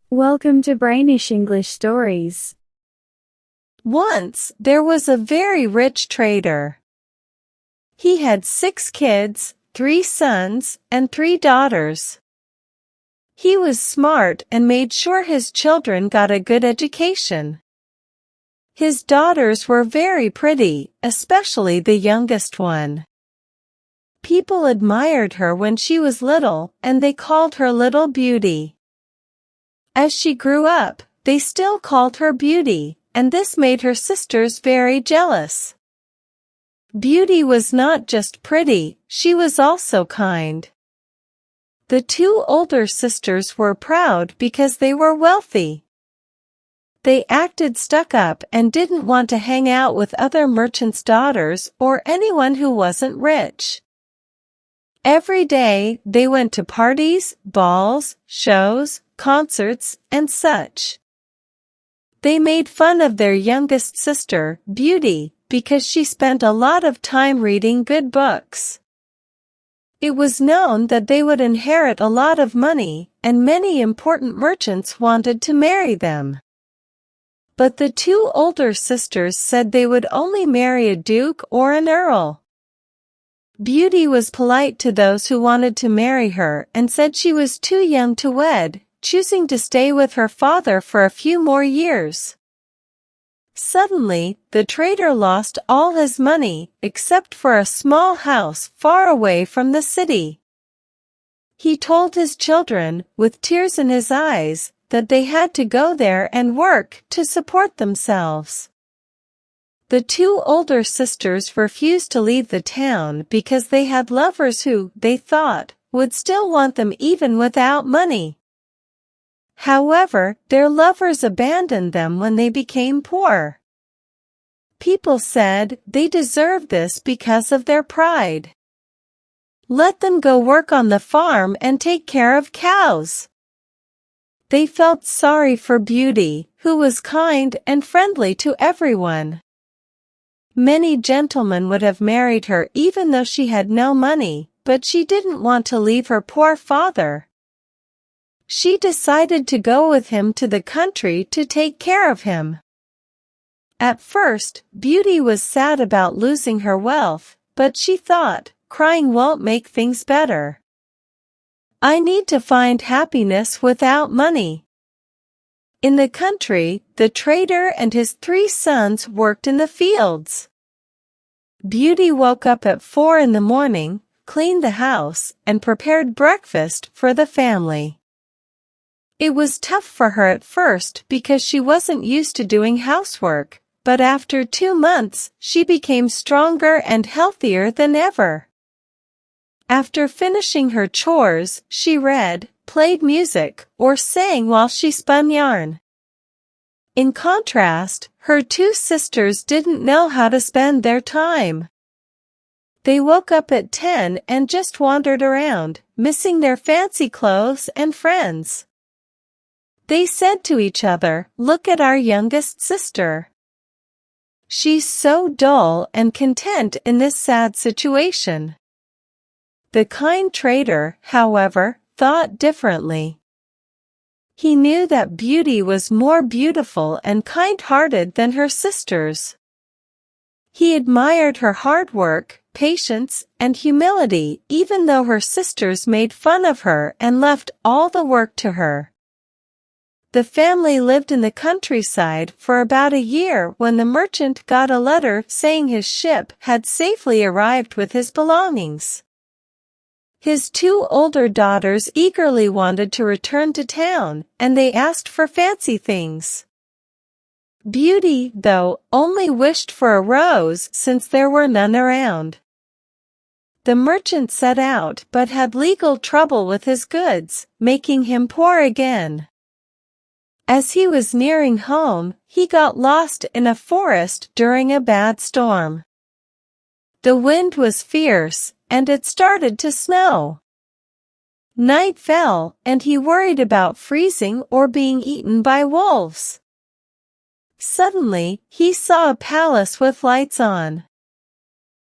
Welcome to Brainish English Stories. Once there was a very rich trader. He had 6 kids, 3 sons, and 3 daughters. He was smart and made sure his children got a good education. His daughters were very pretty, especially the youngest one. People admired her when she was little, and they called her Little Beauty. As she grew up, they still called her Beauty, and this made her sisters very jealous. Beauty was not just pretty, she was also kind. The 2 older sisters were proud because they were wealthy. They acted stuck up and didn't want to hang out with other merchants' daughters or anyone who wasn't rich. Every day, they went to parties, balls, shows, concerts, and such. They made fun of their youngest sister, Beauty, because she spent a lot of time reading good books. It was known that they would inherit a lot of money, and many important merchants wanted to marry them. But the 2 older sisters said they would only marry a duke or an earl. Beauty was polite to those who wanted to marry her and said she was too young to wed, choosing to stay with her father for a few more years. Suddenly, the trader lost all his money, except for a small house far away from the city. He told his children, with tears in his eyes, that they had to go there and work to support themselves. The 2 older sisters refused to leave the town because they had lovers who, they thought, would still want them even without money. However, their lovers abandoned them when they became poor. People said they deserved this because of their pride. Let them go work on the farm and take care of cows. They felt sorry for Beauty, who was kind and friendly to everyone. Many gentlemen would have married her even though she had no money, but she didn't want to leave her poor father. She decided to go with him to the country to take care of him. At first, Beauty was sad about losing her wealth, but she thought, crying won't make things better. I need to find happiness without money. In the country, the trader and his 3 sons worked in the fields. Beauty woke up at 4 in the morning, cleaned the house, and prepared breakfast for the family. It was tough for her at first because she wasn't used to doing housework, but after 2 months, she became stronger and healthier than ever. After finishing her chores, she read, played music, or sang while she spun yarn. In contrast, her 2 sisters didn't know how to spend their time. They woke up at 10 and just wandered around, missing their fancy clothes and friends. They said to each other, "Look at our youngest sister. She's so dull and content in this sad situation." The kind trader, however, thought differently. He knew that Beauty was more beautiful and kind-hearted than her sisters. He admired her hard work, patience, and humility even though her sisters made fun of her and left all the work to her. The family lived in the countryside for about a year when the merchant got a letter saying his ship had safely arrived with his belongings. His 2 older daughters eagerly wanted to return to town, and they asked for fancy things. Beauty, though, only wished for a rose since there were none around. The merchant set out but had legal trouble with his goods, making him poor again. As he was nearing home, he got lost in a forest during a bad storm. The wind was fierce, and it started to snow. Night fell, and he worried about freezing or being eaten by wolves. Suddenly, he saw a palace with lights on.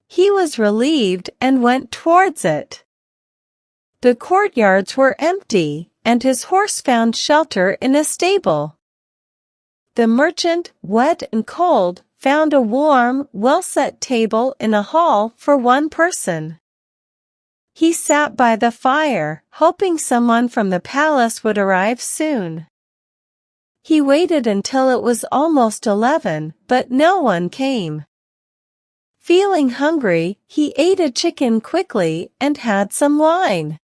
He was relieved and went towards it. The courtyards were empty, and his horse found shelter in a stable. The merchant, wet and cold, found a warm, well-set table in a hall for one person. He sat by the fire, hoping someone from the palace would arrive soon. He waited until it was almost 11, but no one came. Feeling hungry, he ate a chicken quickly and had some wine.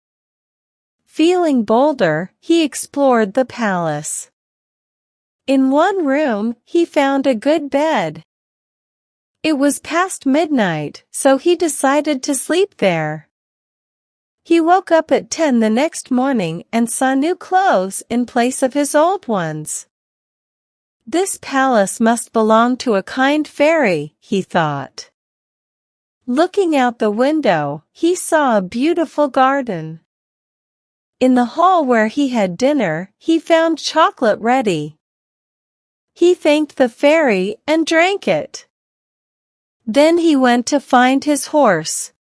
Feeling bolder, he explored the palace. In one room, he found a good bed. It was past midnight, so he decided to sleep there. He woke up at 10 the next morning and saw new clothes in place of his old ones. This palace must belong to a kind fairy, he thought. Looking out the window, he saw a beautiful garden. In the hall where he had dinner, he found chocolate ready. He thanked the fairy and drank it. Then he went to find his horse.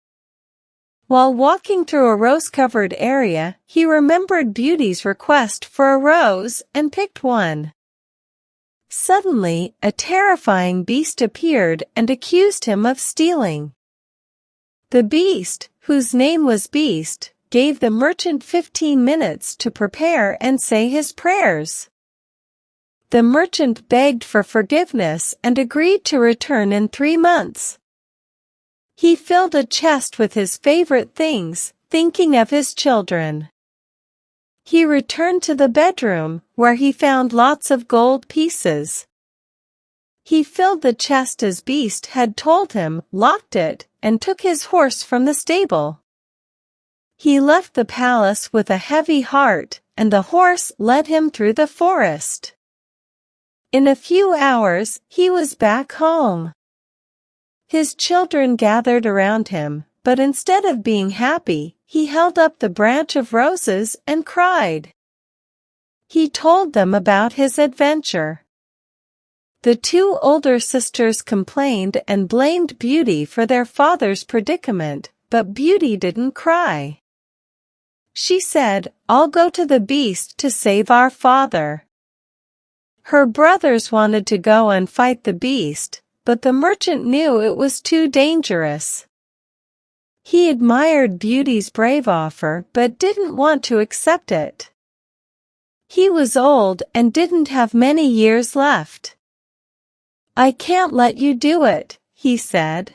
While walking through a rose-covered area, he remembered Beauty's request for a rose and picked one. Suddenly, a terrifying beast appeared and accused him of stealing. The beast, whose name was Beast, gave the merchant 15 minutes to prepare and say his prayers. The merchant begged for forgiveness and agreed to return in 3 months. He filled a chest with his favorite things, thinking of his children. He returned to the bedroom, where he found lots of gold pieces. He filled the chest as Beast had told him, locked it, and took his horse from the stable. He left the palace with a heavy heart, and the horse led him through the forest. In a few hours, he was back home. His children gathered around him, but instead of being happy, he held up the branch of roses and cried. He told them about his adventure. The 2 older sisters complained and blamed Beauty for their father's predicament, but Beauty didn't cry. She said, "I'll go to the beast to save our father." Her brothers wanted to go and fight the beast, but the merchant knew it was too dangerous. He admired Beauty's brave offer but didn't want to accept it. He was old and didn't have many years left. "I can't let you do it," he said.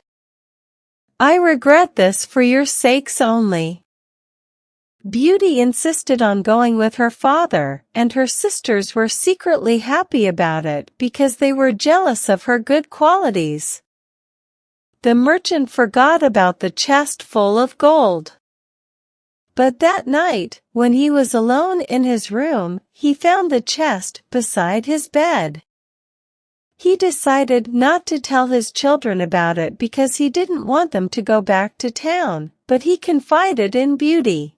"I regret this for your sakes only." Beauty insisted on going with her father, and her sisters were secretly happy about it because they were jealous of her good qualities. The merchant forgot about the chest full of gold. But that night, when he was alone in his room, he found the chest beside his bed. He decided not to tell his children about it because he didn't want them to go back to town, but he confided in Beauty.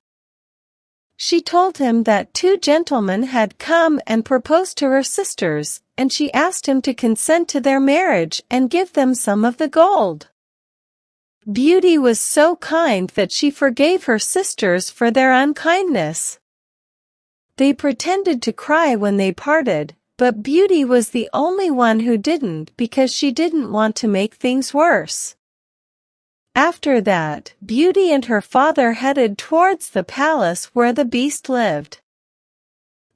She told him that 2 gentlemen had come and proposed to her sisters, and she asked him to consent to their marriage and give them some of the gold. Beauty was so kind that she forgave her sisters for their unkindness. They pretended to cry when they parted, but Beauty was the only one who didn't because she didn't want to make things worse. After that, Beauty and her father headed towards the palace where the beast lived.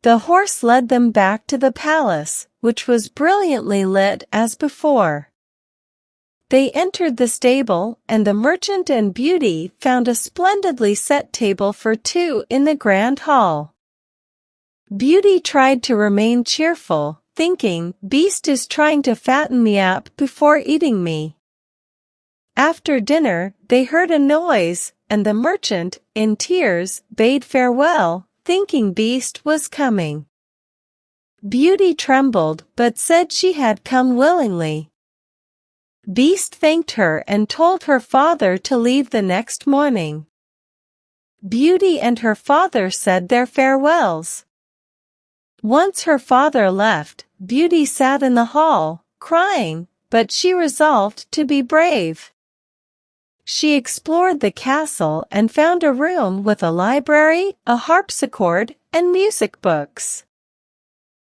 The horse led them back to the palace, which was brilliantly lit as before. They entered the stable, and the merchant and Beauty found a splendidly set table for 2 in the grand hall. Beauty tried to remain cheerful, thinking, "Beast is trying to fatten me up before eating me." After dinner, they heard a noise, and the merchant, in tears, bade farewell, thinking Beast was coming. Beauty trembled but said she had come willingly. Beast thanked her and told her father to leave the next morning. Beauty and her father said their farewells. Once her father left, Beauty sat in the hall, crying, but she resolved to be brave. She explored the castle and found a room with a library, a harpsichord, and music books.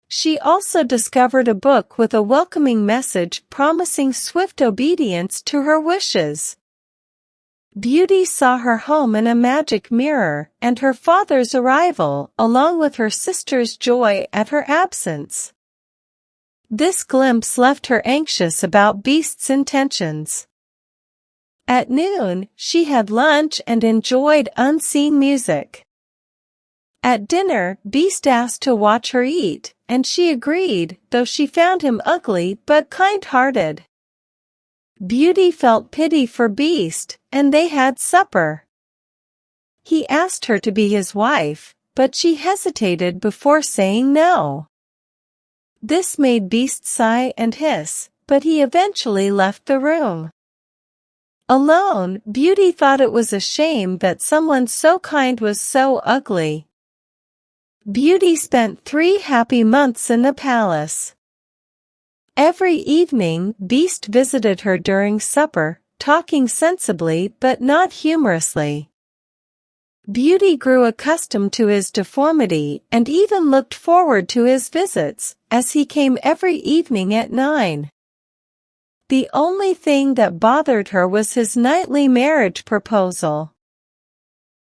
She also discovered a book with a welcoming message promising swift obedience to her wishes. Beauty saw her home in a magic mirror and her father's arrival, along with her sister's joy at her absence. This glimpse left her anxious about Beast's intentions. At noon, she had lunch and enjoyed unseen music. At dinner, Beast asked to watch her eat, and she agreed, though she found him ugly but kind-hearted. Beauty felt pity for Beast, and they had supper. He asked her to be his wife, but she hesitated before saying no. This made Beast sigh and hiss, but he eventually left the room. Alone, Beauty thought it was a shame that someone so kind was so ugly. Beauty spent 3 happy months in the palace. Every evening, Beast visited her during supper, talking sensibly but not humorously. Beauty grew accustomed to his deformity and even looked forward to his visits, as he came every evening at 9. The only thing that bothered her was his nightly marriage proposal.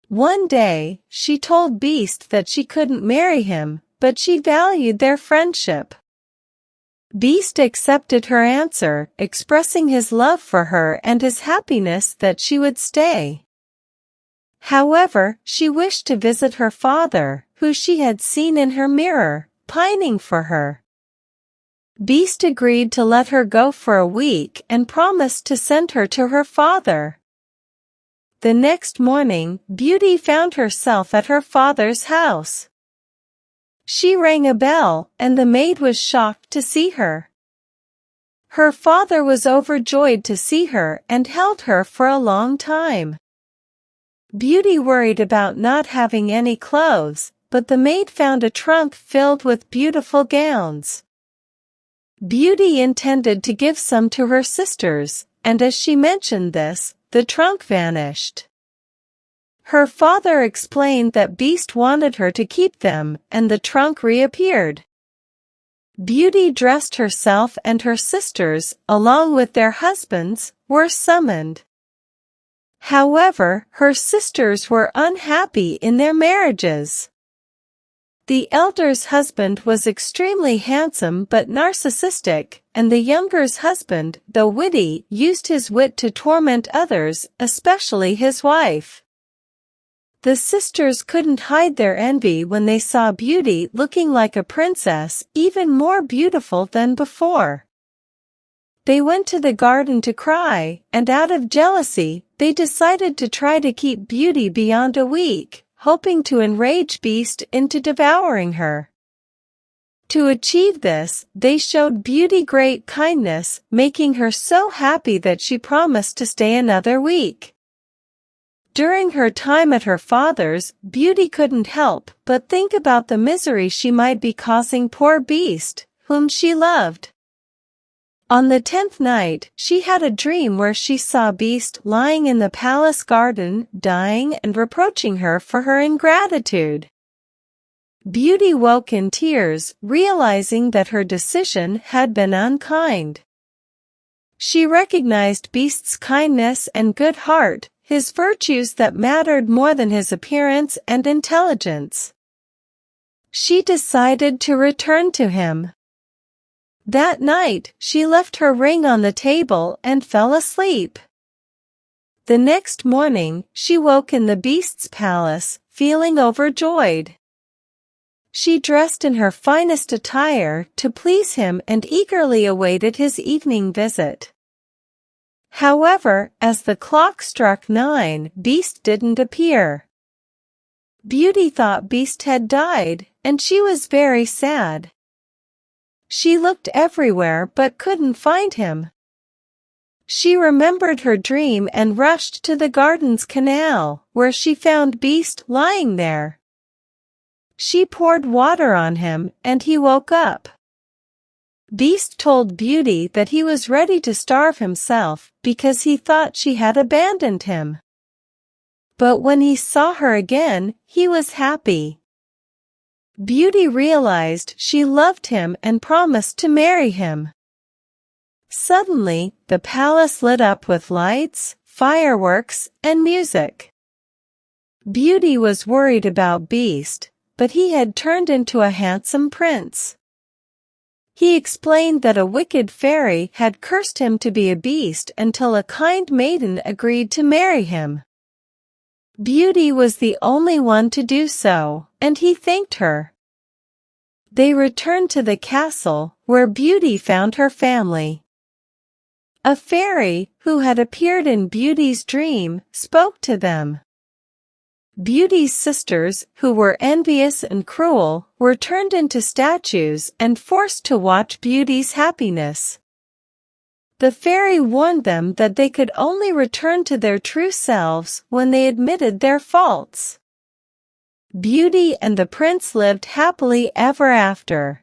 One day, she told Beast that she couldn't marry him, but she valued their friendship. Beast accepted her answer, expressing his love for her and his happiness that she would stay. However, she wished to visit her father, who she had seen in her mirror, pining for her. Beast agreed to let her go for a week and promised to send her to her father. The next morning, Beauty found herself at her father's house. She rang a bell, and the maid was shocked to see her. Her father was overjoyed to see her and held her for a long time. Beauty worried about not having any clothes, but the maid found a trunk filled with beautiful gowns. Beauty intended to give some to her sisters, and as she mentioned this, the trunk vanished. Her father explained that Beast wanted her to keep them, and the trunk reappeared. Beauty dressed herself and her sisters, along with their husbands, were summoned. However, her sisters were unhappy in their marriages. The elder's husband was extremely handsome but narcissistic, and the younger's husband, though witty, used his wit to torment others, especially his wife. The sisters couldn't hide their envy when they saw Beauty looking like a princess, even more beautiful than before. They went to the garden to cry, and out of jealousy, they decided to try to keep Beauty beyond a week, hoping to enrage Beast into devouring her. To achieve this, they showed Beauty great kindness, making her so happy that she promised to stay another week. During her time at her father's, Beauty couldn't help but think about the misery she might be causing poor Beast, whom she loved. On the 10th night, she had a dream where she saw Beast lying in the palace garden, dying and reproaching her for her ingratitude. Beauty woke in tears, realizing that her decision had been unkind. She recognized Beast's kindness and good heart, his virtues that mattered more than his appearance and intelligence. She decided to return to him. That night, she left her ring on the table and fell asleep. The next morning, she woke in the Beast's palace, feeling overjoyed. She dressed in her finest attire to please him and eagerly awaited his evening visit. However, as the clock struck 9, Beast didn't appear. Beauty thought Beast had died, and she was very sad. She looked everywhere but couldn't find him. She remembered her dream and rushed to the garden's canal, where she found Beast lying there. She poured water on him, and he woke up. Beast told Beauty that he was ready to starve himself because he thought she had abandoned him. But when he saw her again, he was happy. Beauty realized she loved him and promised to marry him. Suddenly, the palace lit up with lights, fireworks, and music. Beauty was worried about Beast, but he had turned into a handsome prince. He explained that a wicked fairy had cursed him to be a beast until a kind maiden agreed to marry him. Beauty was the only one to do so, and he thanked her. They returned to the castle, where Beauty found her family. A fairy, who had appeared in Beauty's dream, spoke to them. Beauty's sisters, who were envious and cruel, were turned into statues and forced to watch Beauty's happiness. The fairy warned them that they could only return to their true selves when they admitted their faults. Beauty and the prince lived happily ever after.